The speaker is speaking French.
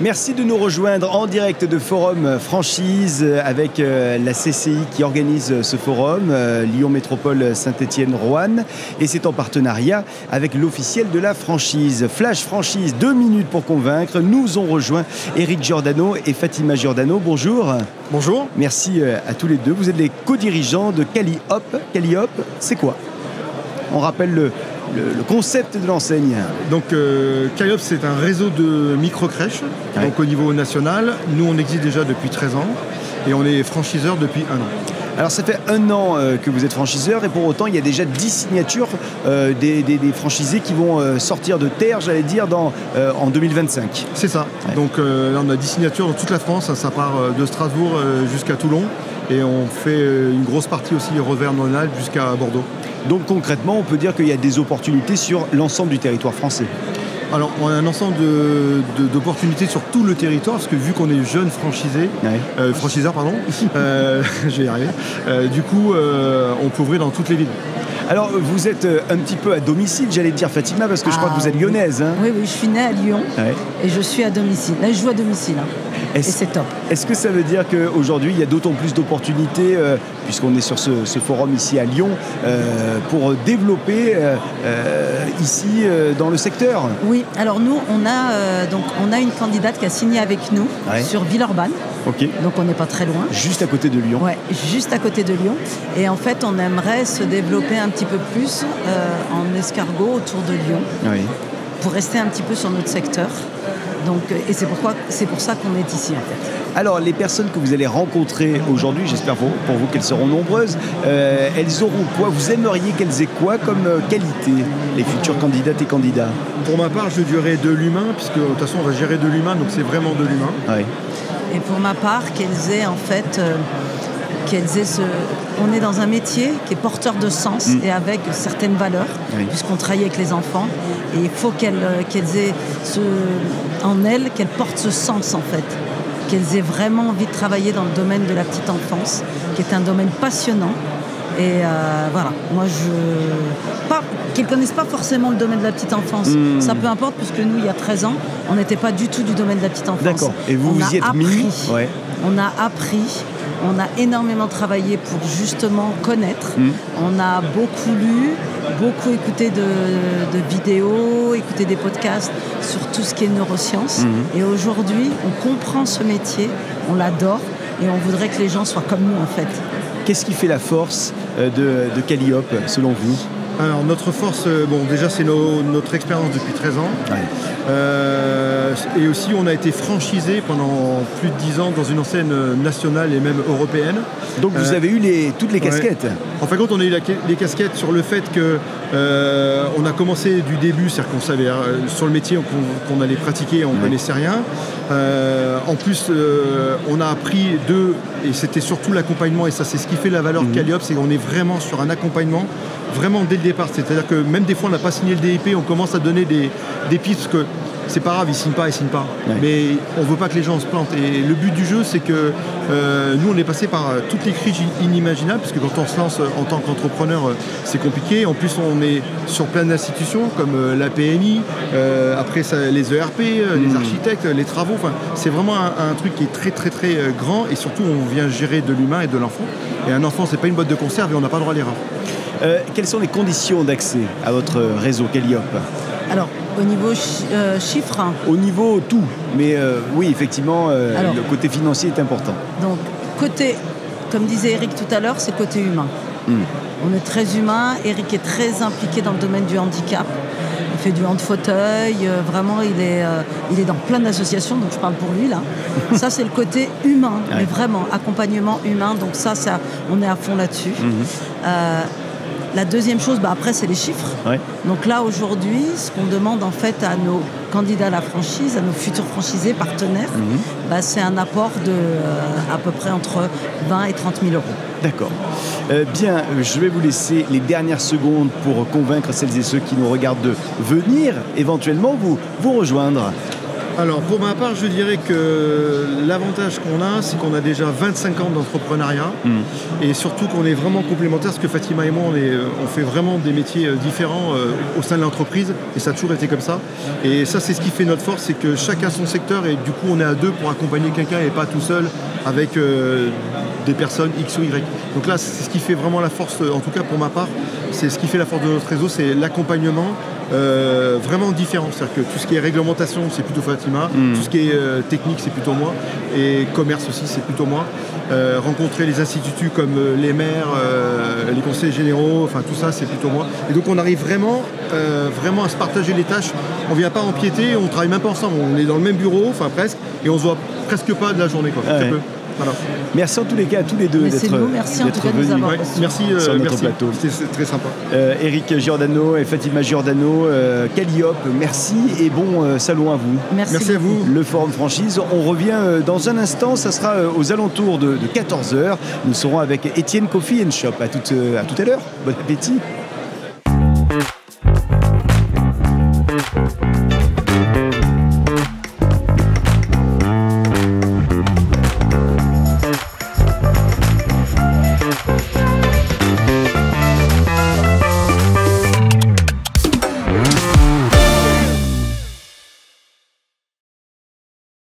Merci de nous rejoindre en direct de Forum Franchise avec la CCI qui organise ce forum, Lyon Métropole Saint-Étienne-Roanne, et c'est en partenariat avec l'officiel de la franchise. Flash Franchise, 2 minutes pour convaincre. Nous ont rejoint Éric Giordano et Fatima Giordano. Bonjour. Bonjour. Merci à tous les deux. Vous êtes les co-dirigeants de Callihop. Callihop, c'est quoi? On rappelle le concept de l'enseigne. Donc Callihop, c'est un réseau de micro-crèches, donc au niveau national. Nous, on existe déjà depuis 13 ans et on est franchiseur depuis 1 an. Alors ça fait 1 an que vous êtes franchiseur et pour autant il y a déjà 10 signatures des franchisés qui vont sortir de terre, j'allais dire, en 2025. C'est ça. Ouais. Donc là on a 10 signatures dans toute la France, ça part de Strasbourg jusqu'à Toulon et on fait une grosse partie aussi Auvergne-Rhône-Alpes jusqu'à Bordeaux. Donc concrètement on peut dire qu'il y a des opportunités sur l'ensemble du territoire français. Alors, on a un ensemble d'opportunités sur tout le territoire, parce que vu qu'on est jeunes franchisés, franchiseurs, pardon, je vais y arriver, du coup, on peut ouvrir dans toutes les villes. Alors, vous êtes un petit peu à domicile, j'allais dire, Fatima, parce que je crois que vous êtes lyonnaise. Hein. Oui, je suis née à Lyon et je suis à domicile. Là, je joue à domicile. Et c'est top. Est-ce que ça veut dire qu'aujourd'hui, il y a d'autant plus d'opportunités, puisqu'on est sur ce forum ici à Lyon, pour développer ici dans le secteur? Oui, alors nous, on a une candidate qui a signé avec nous sur Villeurbanne. Okay. Donc on n'est pas très loin. Juste à côté de Lyon. Oui, juste à côté de Lyon. Et en fait, on aimerait se développer un petit peu plus en escargot autour de Lyon, pour rester un petit peu sur notre secteur. Donc, et c'est pour ça qu'on est ici en fait. Alors les personnes que vous allez rencontrer aujourd'hui, j'espère pour vous qu'elles seront nombreuses, elles auront quoi? Vous aimeriez qu'elles aient quoi comme qualité, les futures candidates et candidats? Pour ma part, je dirais de l'humain, puisque de toute façon on va gérer de l'humain, donc c'est vraiment de l'humain. Oui. Et pour ma part, qu'elles aient en fait... On est dans un métier qui est porteur de sens et avec certaines valeurs, puisqu'on travaille avec les enfants. Et il faut qu'elles aient en elles, qu'elles portent ce sens en fait. Qu'elles aient vraiment envie de travailler dans le domaine de la petite enfance, qui est un domaine passionnant. Et voilà, moi qu'ils ne connaissent pas forcément le domaine de la petite enfance. Ça peu importe, puisque nous, il y a 13 ans, on n'était pas du tout du domaine de la petite enfance. D'accord, et vous y êtes mis. On a appris. On a énormément travaillé pour justement connaître. On a beaucoup lu, beaucoup écouté de vidéos, écouté des podcasts sur tout ce qui est neurosciences. Et aujourd'hui, on comprend ce métier, on l'adore et on voudrait que les gens soient comme nous en fait. Qu'est-ce qui fait la force de Callihop selon vous? Alors notre force, déjà c'est notre expérience depuis 13 ans. Et aussi on a été franchisé pendant plus de 10 ans dans une enseigne nationale et même européenne. Donc vous avez eu toutes les casquettes. En fin de compte on a eu les casquettes sur le fait que on a commencé du début, c'est-à-dire qu'on savait sur le métier qu'on allait pratiquer, on ne connaissait rien. En plus on a appris et c'était surtout l'accompagnement, et ça c'est ce qui fait la valeur de Callihop, c'est qu'on est vraiment sur un accompagnement vraiment dès le départ, c'est-à-dire que même des fois on n'a pas signé le DEP, on commence à donner des pistes que c'est pas grave, ils signent pas. Mais on veut pas que les gens se plantent. Et le but du jeu, c'est que nous, on est passé par toutes les crises inimaginables, parce que quand on se lance en tant qu'entrepreneur, c'est compliqué. En plus, on est sur plein d'institutions comme la PMI, après les ERP, les architectes, les travaux. Enfin, c'est vraiment un truc qui est très, très, très grand. Et surtout, on vient gérer de l'humain et de l'enfant. Et un enfant, c'est pas une boîte de conserve et on n'a pas le droit à l'erreur. Quelles sont les conditions d'accès à votre réseau Callihop? Alors, au niveau chiffres. Au niveau tout, mais oui, effectivement, le côté financier est important. Donc, comme disait Eric tout à l'heure, c'est côté humain. On est très humain. Eric est très impliqué dans le domaine du handicap. Il fait du hand-fauteuil. Vraiment, il est dans plein d'associations, donc je parle pour lui là. Ça, c'est le côté humain, mais vraiment accompagnement humain. Donc ça, on est à fond là-dessus. La deuxième chose, après, c'est les chiffres. Donc là, aujourd'hui, ce qu'on demande en fait à nos candidats à la franchise, à nos futurs franchisés, partenaires, c'est un apport de à peu près entre 20 et 30 000 euros. D'accord. Bien, je vais vous laisser les dernières secondes pour convaincre celles et ceux qui nous regardent de venir éventuellement vous rejoindre. Alors pour ma part, je dirais que l'avantage qu'on a, c'est qu'on a déjà 25 ans d'entrepreneuriat et surtout qu'on est vraiment complémentaires, parce que Fatima et moi, on fait vraiment des métiers différents au sein de l'entreprise et ça a toujours été comme ça. Et ça, c'est ce qui fait notre force, c'est que chacun son secteur et du coup, on est à deux pour accompagner quelqu'un et pas tout seul avec des personnes X ou Y. Donc là, c'est ce qui fait vraiment la force, en tout cas pour ma part, c'est ce qui fait la force de notre réseau, c'est l'accompagnement vraiment différent. C'est-à-dire que tout ce qui est réglementation, c'est plutôt Fatima, tout ce qui est technique, c'est plutôt moi, et commerce aussi, c'est plutôt moi. Rencontrer les instituts comme les maires, les conseils généraux, enfin tout ça, c'est plutôt moi. Et donc on arrive vraiment à se partager les tâches. On ne vient pas empiéter, on ne travaille même pas ensemble, on est dans le même bureau, enfin presque, et on se voit presque pas de la journée, quoi. Très peu. Voilà. Merci en tous les cas à tous les deux d'être venus. Merci en tout cas de nous avoir reçus. Merci sur notre plateau. C'était très sympa. Eric Giordano et Fatima Giordano, Calliope, merci et bon salon à vous. Merci à vous. Le Forum Franchise, on revient dans un instant, ça sera aux alentours de 14h. Nous serons avec Étienne Coffee & Shop. À tout à l'heure. Bon appétit.